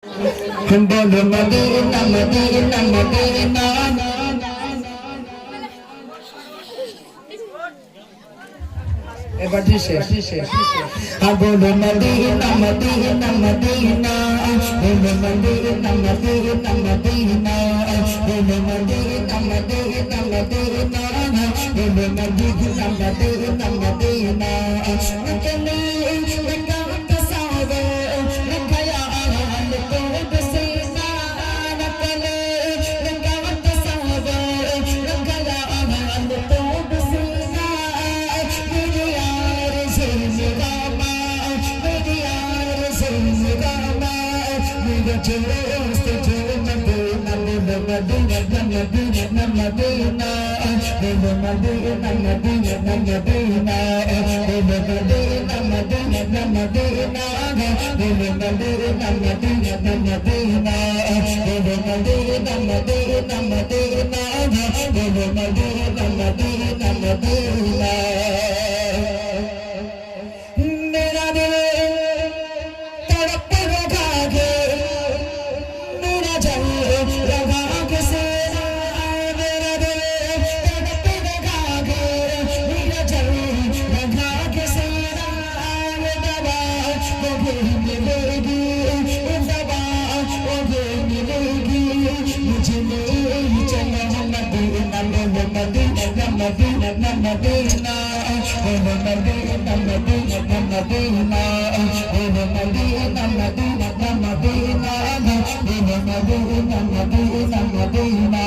বলো Medina Medina Medina এবার শেষ বলো মদিনা মদিনা মদিনা বলো মদিনা মদিনা মদিনা বলো মদিনা মদিনা মদিনা বলো মদিনা মদিনা মদিনা मेरा दिल तड़प रहा है मेरा जल रहा किसे मेरा दिल तड़प रहा है मेरा जल रहा किसे दवा वो भी मिलेगी दवा वो भी मिलेगी मुझे नहीं चला Madina Madina Madina Madina Madina Madina Madina Madina Madina Madina Mudina Madina Madina Madina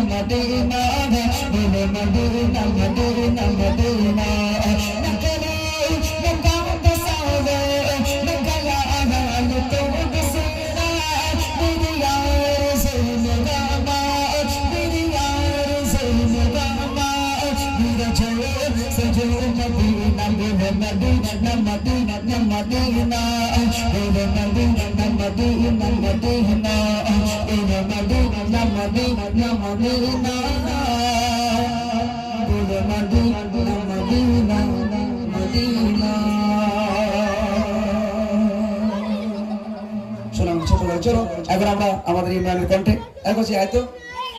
Madina Madina Madina Madina Madina Madina চলো এখন আমরা আমাদের ইমরানের কণ্ঠে এক হচ্ছে আয়তো